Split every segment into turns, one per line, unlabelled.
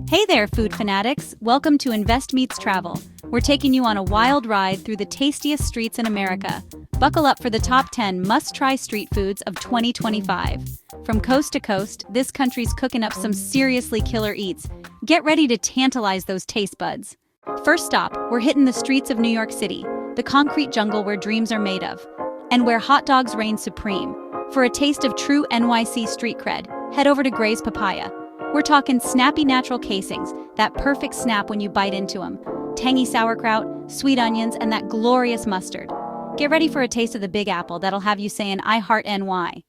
Hey there, food fanatics! Welcome to Invest Meets Travel. We're taking you on a wild ride through the tastiest streets in America. Buckle up for the top 10 must-try street foods of 2025. From coast to coast, this country's cooking up some seriously killer eats. Get ready to tantalize those taste buds. First stop, we're hitting the streets of New York City, the concrete jungle where dreams are made of, and where hot dogs reign supreme. For a taste of true NYC street cred, head over to Gray's Papaya. We're talking snappy natural casings, that perfect snap when you bite into them, tangy sauerkraut, sweet onions, and that glorious mustard. Get ready for a taste of the Big Apple that'll have you saying, "I heart NY."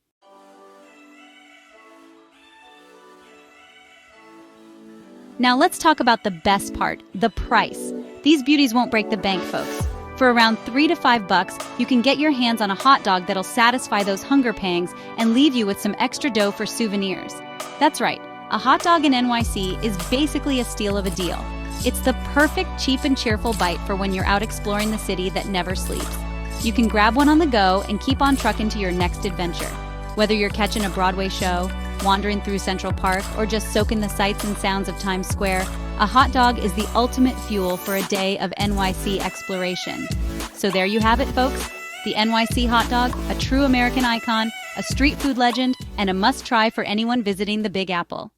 Now let's talk about the best part, the price. These beauties won't break the bank, folks. For around $3 to $5, you can get your hands on a hot dog that'll satisfy those hunger pangs and leave you with some extra dough for souvenirs. That's right. A hot dog in NYC is basically a steal of a deal. It's the perfect cheap and cheerful bite for when you're out exploring the city that never sleeps. You can grab one on the go and keep on trucking to your next adventure. Whether you're catching a Broadway show, wandering through Central Park, or just soaking the sights and sounds of Times Square, a hot dog is the ultimate fuel for a day of NYC exploration. So there you have it, folks. The NYC hot dog, a true American icon, a street food legend, and a must-try for anyone visiting the Big Apple.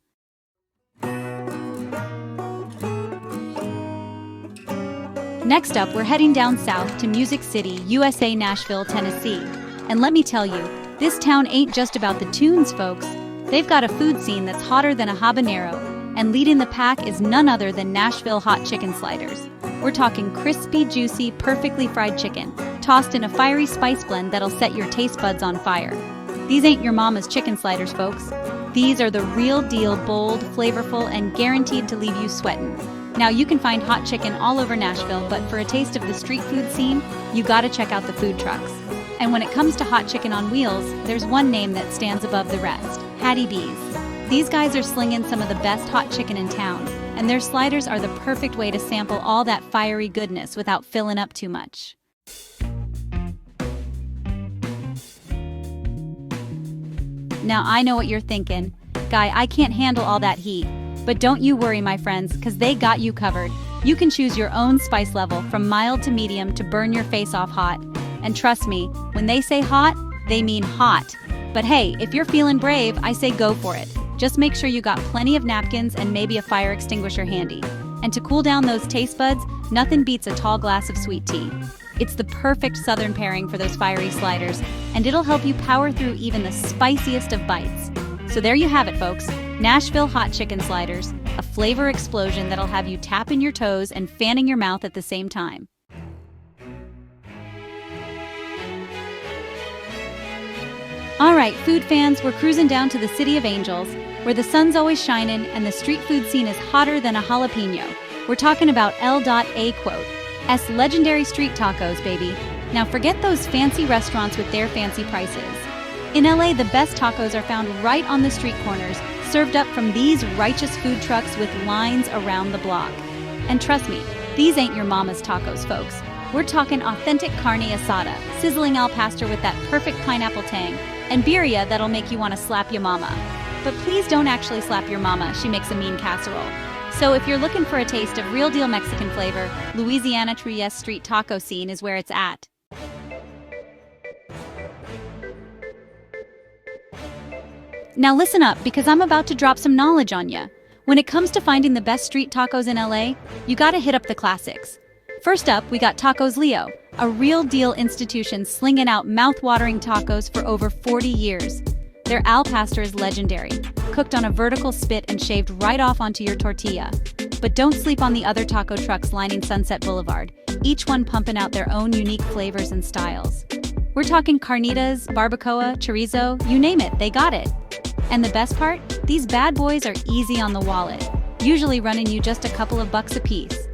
Next up, we're heading down south to Music City, USA, Nashville, Tennessee. And let me tell you, this town ain't just about the tunes, folks. They've got a food scene that's hotter than a habanero, and leading the pack is none other than Nashville hot chicken sliders. We're talking crispy, juicy, perfectly fried chicken, tossed in a fiery spice blend that'll set your taste buds on fire. These ain't your mama's chicken sliders, folks. These are the real deal, bold, flavorful, and guaranteed to leave you sweating. Now, you can find hot chicken all over Nashville, but for a taste of the street food scene, you gotta check out the food trucks. And when it comes to hot chicken on wheels, there's one name that stands above the rest: Hattie B's. These guys are slinging some of the best hot chicken in town, and their sliders are the perfect way to sample all that fiery goodness without filling up too much. Now, I know what you're thinking. Guy, I can't handle all that heat. But don't you worry, my friends, because they got you covered. You can choose your own spice level from mild to medium to burn your face off hot. And trust me, when they say hot, they mean hot. But hey, if you're feeling brave, I say go for it. Just make sure you got plenty of napkins and maybe a fire extinguisher handy. And to cool down those taste buds, nothing beats a tall glass of sweet tea. It's the perfect southern pairing for those fiery sliders, and it'll help you power through even the spiciest of bites. So there you have it, folks. Nashville hot chicken sliders, a flavor explosion that'll have you tapping your toes and fanning your mouth at the same time. All right, food fans, we're cruising down to the City of Angels, where the sun's always shining and the street food scene is hotter than a jalapeno. We're talking about L.A. Quote, S legendary street tacos, baby. Now forget those fancy restaurants with their fancy prices. In LA, the best tacos are found right on the street corners, served up from these righteous food trucks with lines around the block. And trust me, these ain't your mama's tacos, folks. We're talking authentic carne asada, sizzling al pastor with that perfect pineapple tang, and birria that'll make you want to slap your mama. But please don't actually slap your mama, she makes a mean casserole. So if you're looking for a taste of real deal Mexican flavor, Louisiana Trieste street taco scene is where it's at. Now listen up, because I'm about to drop some knowledge on ya. When it comes to finding the best street tacos in LA, you gotta hit up the classics. First up, we got Tacos Leo, a real deal institution slinging out mouth-watering tacos for over 40 years. Their al pastor is legendary, cooked on a vertical spit and shaved right off onto your tortilla. But don't sleep on the other taco trucks lining Sunset Boulevard, each one pumping out their own unique flavors and styles. We're talking carnitas, barbacoa, chorizo, you name it, they got it. And the best part? These bad boys are easy on the wallet, usually running you just a couple of bucks a piece.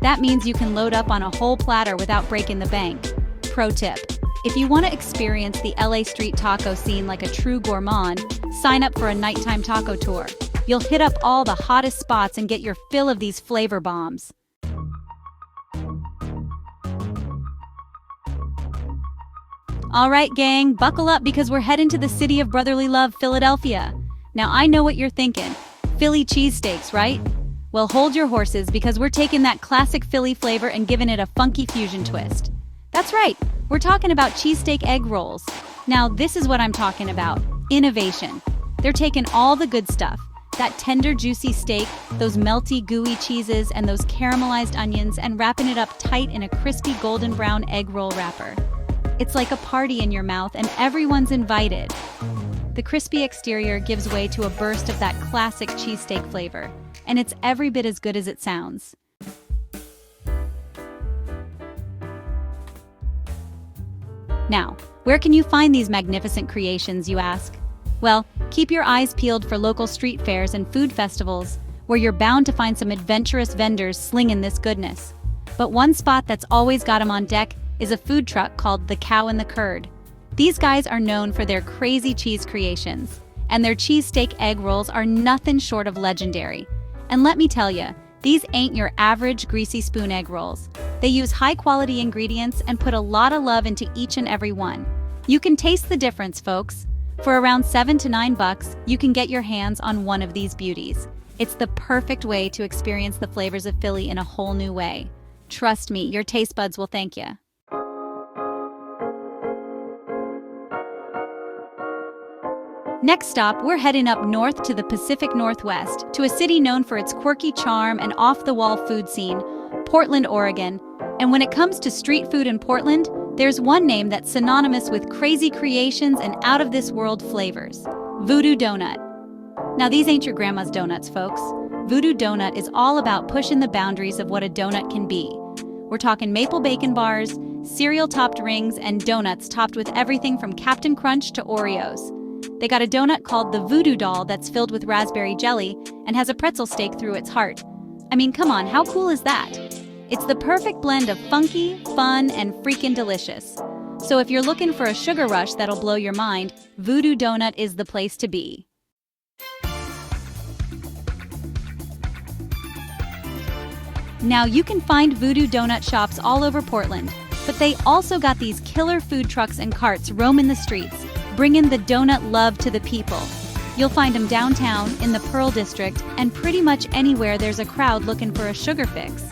That means you can load up on a whole platter without breaking the bank. Pro tip: if you want to experience the LA street taco scene like a true gourmand, sign up for a nighttime taco tour. You'll hit up all the hottest spots and get your fill of these flavor bombs. All right, gang, buckle up because we're heading to the city of brotherly love, Philadelphia. Now, I know what you're thinking. Philly cheesesteaks, right? Well, hold your horses because we're taking that classic Philly flavor and giving it a funky fusion twist. That's right, we're talking about cheesesteak egg rolls. Now, this is what I'm talking about, innovation. They're taking all the good stuff, that tender, juicy steak, those melty, gooey cheeses, and those caramelized onions, and wrapping it up tight in a crispy golden brown egg roll wrapper. It's like a party in your mouth, and everyone's invited. The crispy exterior gives way to a burst of that classic cheesesteak flavor, and it's every bit as good as it sounds. Now, where can you find these magnificent creations, you ask? Well, keep your eyes peeled for local street fairs and food festivals, where you're bound to find some adventurous vendors slinging this goodness. But one spot that's always got 'em on deck is a food truck called the Cow and the Curd. These guys are known for their crazy cheese creations, and their cheesesteak egg rolls are nothing short of legendary. And let me tell you, these ain't your average greasy spoon egg rolls. They use high-quality ingredients and put a lot of love into each and every one. You can taste the difference, folks. For around $7 to $9, you can get your hands on one of these beauties. It's the perfect way to experience the flavors of Philly in a whole new way. Trust me, your taste buds will thank you. Next stop, we're heading up north to the Pacific Northwest, to a city known for its quirky charm and off-the-wall food scene, Portland, Oregon. And when it comes to street food in Portland, there's one name that's synonymous with crazy creations and out-of-this-world flavors: Voodoo Donut. Now, these ain't your grandma's donuts, folks. Voodoo Donut is all about pushing the boundaries of what a donut can be. We're talking maple bacon bars, cereal-topped rings, and donuts topped with everything from Captain Crunch to Oreos. They got a donut called the Voodoo Doll that's filled with raspberry jelly and has a pretzel stake through its heart. I mean, come on, how cool is that? It's the perfect blend of funky, fun, and freaking delicious. So if you're looking for a sugar rush that'll blow your mind, Voodoo Donut is the place to be. Now, you can find Voodoo Donut shops all over Portland, but they also got these killer food trucks and carts roaming the streets, bringing the donut love to the people. You'll find them downtown, in the Pearl District, and pretty much anywhere there's a crowd looking for a sugar fix.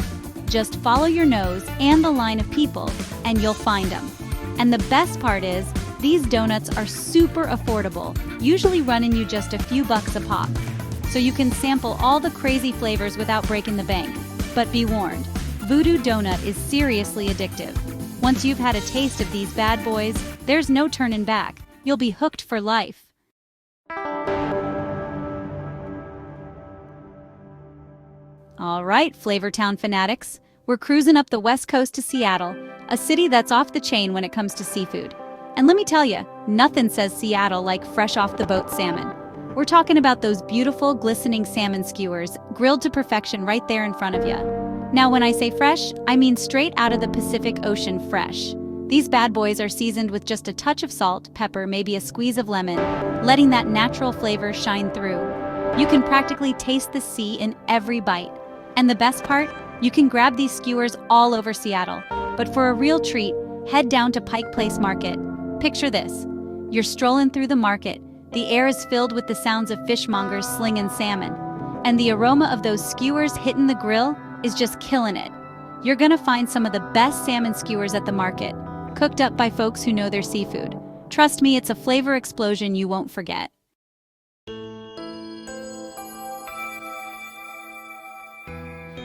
Just follow your nose and the line of people, and you'll find them. And the best part is, these donuts are super affordable, usually running you just a few bucks a pop. So you can sample all the crazy flavors without breaking the bank. But be warned, Voodoo Donut is seriously addictive. Once you've had a taste of these bad boys, there's no turning back. You'll be hooked for life. All right, Flavortown fanatics, we're cruising up the west coast to Seattle, a city that's off the chain when it comes to seafood. And let me tell you, nothing says Seattle like fresh off the boat salmon. We're talking about those beautiful, glistening salmon skewers, grilled to perfection right there in front of you. Now, when I say fresh, I mean straight out of the Pacific Ocean fresh. These bad boys are seasoned with just a touch of salt, pepper, maybe a squeeze of lemon, letting that natural flavor shine through. You can practically taste the sea in every bite. And the best part? You can grab these skewers all over Seattle. But for a real treat, head down to Pike Place Market. Picture this. You're strolling through the market. The air is filled with the sounds of fishmongers slinging salmon. And the aroma of those skewers hitting the grill is just killing it. You're gonna find some of the best salmon skewers at the market, cooked up by folks who know their seafood. Trust me, it's a flavor explosion you won't forget.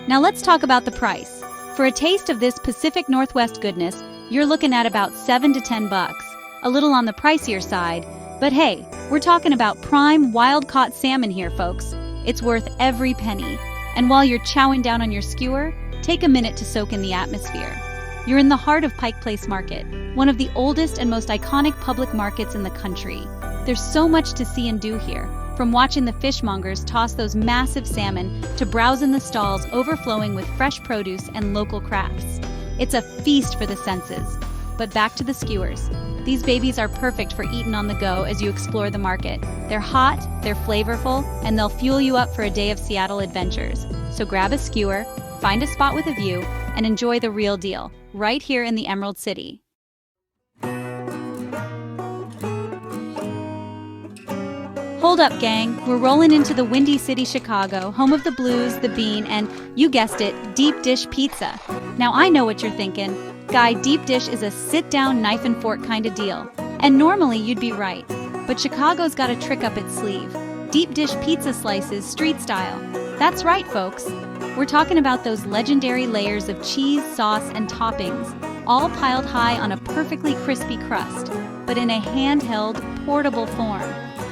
Now let's talk about the price. For a taste of this Pacific Northwest goodness, you're looking at about $7 to $10, a little on the pricier side. But hey, we're talking about prime, wild-caught salmon here, folks. It's worth every penny. And while you're chowing down on your skewer, take a minute to soak in the atmosphere. You're in the heart of Pike Place Market, one of the oldest and most iconic public markets in the country. There's so much to see and do here, from watching the fishmongers toss those massive salmon to browsing the stalls overflowing with fresh produce and local crafts. It's a feast for the senses. But back to the skewers. These babies are perfect for eating on the go as you explore the market. They're hot, they're flavorful, and they'll fuel you up for a day of Seattle adventures. So grab a skewer, find a spot with a view, and enjoy the real deal, right here in the Emerald City. Hold up, gang. We're rolling into the Windy City, Chicago, home of the blues, the bean, and, you guessed it, deep dish pizza. Now I know what you're thinking. Guy, deep dish is a sit-down knife and fork kind of deal. And normally you'd be right. But Chicago's got a trick up its sleeve. Deep dish pizza slices, street style. That's right, folks. We're talking about those legendary layers of cheese, sauce, and toppings, all piled high on a perfectly crispy crust, but in a handheld, portable form.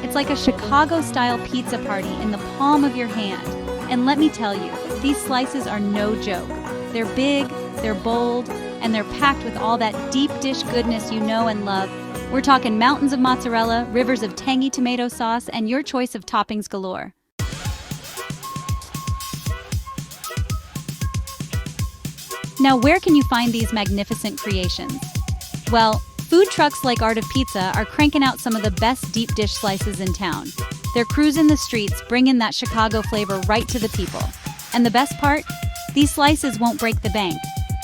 It's like a Chicago-style pizza party in the palm of your hand. And let me tell you, these slices are no joke. They're big, they're bold, and they're packed with all that deep dish goodness you know and love. We're talking mountains of mozzarella, rivers of tangy tomato sauce, and your choice of toppings galore. Now, where can you find these magnificent creations? Well, food trucks like Art of Pizza are cranking out some of the best deep dish slices in town. They're cruising the streets, bringing that Chicago flavor right to the people. And the best part? These slices won't break the bank.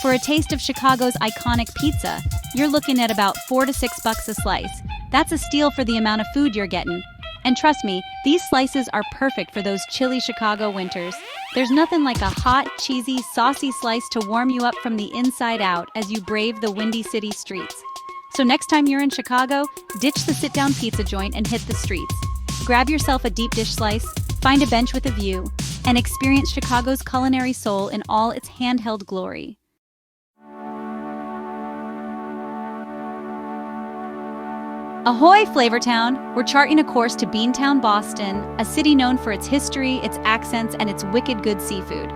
For a taste of Chicago's iconic pizza, you're looking at about $4 to $6 a slice. That's a steal for the amount of food you're getting. And trust me, these slices are perfect for those chilly Chicago winters. There's nothing like a hot, cheesy, saucy slice to warm you up from the inside out as you brave the Windy City streets. So next time you're in Chicago, ditch the sit-down pizza joint and hit the streets. Grab yourself a deep dish slice, find a bench with a view, and experience Chicago's culinary soul in all its handheld glory. Ahoy, Flavortown! We're charting a course to Beantown, Boston, a city known for its history, its accents, and its wicked good seafood.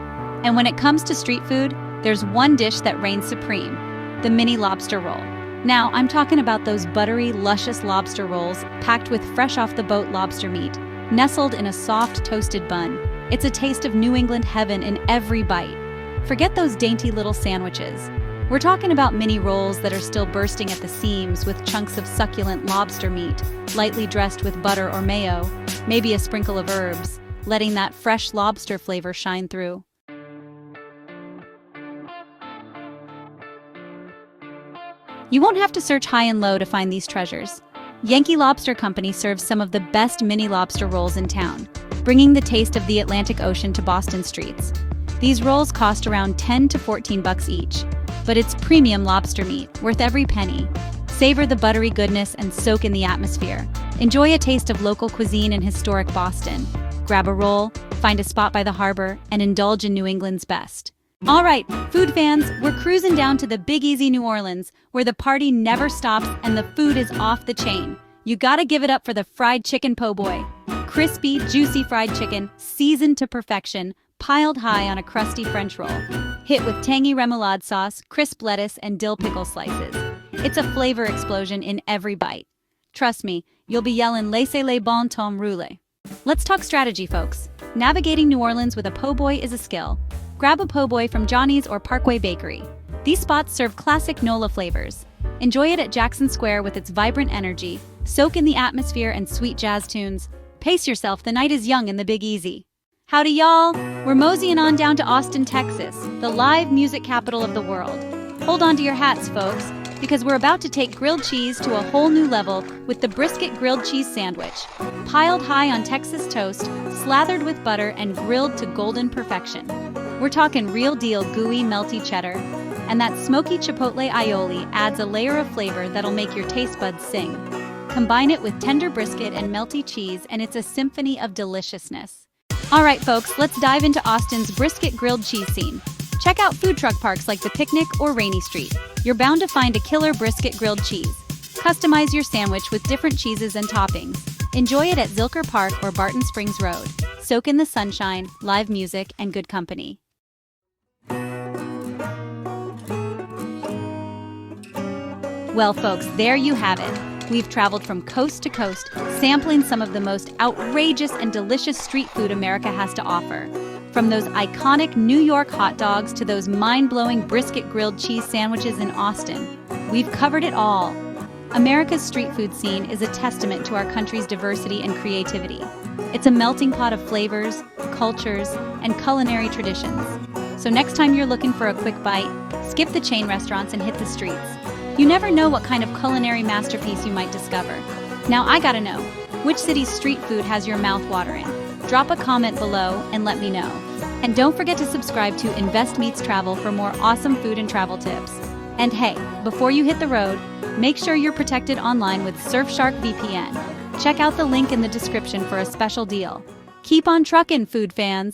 And when it comes to street food, there's one dish that reigns supreme: the mini lobster roll. Now, I'm talking about those buttery, luscious lobster rolls packed with fresh-off-the-boat lobster meat, nestled in a soft, toasted bun. It's a taste of New England heaven in every bite. Forget those dainty little sandwiches. We're talking about mini rolls that are still bursting at the seams with chunks of succulent lobster meat, lightly dressed with butter or mayo, maybe a sprinkle of herbs, letting that fresh lobster flavor shine through. You won't have to search high and low to find these treasures. Yankee Lobster Company serves some of the best mini lobster rolls in town, bringing the taste of the Atlantic Ocean to Boston streets. These rolls cost around $10 to $14 each, but it's premium lobster meat, worth every penny. Savor the buttery goodness and soak in the atmosphere. Enjoy a taste of local cuisine in historic Boston. Grab a roll, find a spot by the harbor, and indulge in New England's best. All right, food fans, we're cruising down to the Big Easy, New Orleans, where the party never stops and the food is off the chain. You gotta give it up for the fried chicken po' boy. Crispy, juicy fried chicken, seasoned to perfection, piled high on a crusty French roll. Hit with tangy remoulade sauce, crisp lettuce, and dill pickle slices. It's a flavor explosion in every bite. Trust me, you'll be yelling laissez-les bon temps roulé. Let's talk strategy, folks. Navigating New Orleans with a po' boy is a skill. Grab a po' boy from Johnny's or Parkway Bakery. These spots serve classic NOLA flavors. Enjoy it at Jackson Square with its vibrant energy. Soak in the atmosphere and sweet jazz tunes. Pace yourself, the night is young in the Big Easy. Howdy, y'all! We're moseying on down to Austin, Texas, the live music capital of the world. Hold on to your hats, folks, because we're about to take grilled cheese to a whole new level with the brisket grilled cheese sandwich. Piled high on Texas toast, slathered with butter, and grilled to golden perfection. We're talking real deal gooey, melty cheddar, and that smoky chipotle aioli adds a layer of flavor that'll make your taste buds sing. Combine it with tender brisket and melty cheese, and it's a symphony of deliciousness. All right, folks, let's dive into Austin's brisket grilled cheese scene. Check out food truck parks like The Picnic or Rainy Street. You're bound to find a killer brisket grilled cheese. Customize your sandwich with different cheeses and toppings. Enjoy it at Zilker Park or Barton Springs Road. Soak in the sunshine, live music, and good company. Well, folks, there you have it. We've traveled from coast to coast, sampling some of the most outrageous and delicious street food America has to offer. From those iconic New York hot dogs to those mind-blowing brisket grilled cheese sandwiches in Austin, we've covered it all. America's street food scene is a testament to our country's diversity and creativity. It's a melting pot of flavors, cultures, and culinary traditions. So next time you're looking for a quick bite, skip the chain restaurants and hit the streets. You never know what kind of culinary masterpiece you might discover. Now I gotta know, Which city's street food has your mouth watering? Drop a comment below and let me know. And don't forget to subscribe to Invest Meets Travel for more awesome food and travel tips. And hey, before you hit the road, make sure you're protected online with Surfshark VPN. Check out the link in the description for a special deal. Keep on truckin', food fans!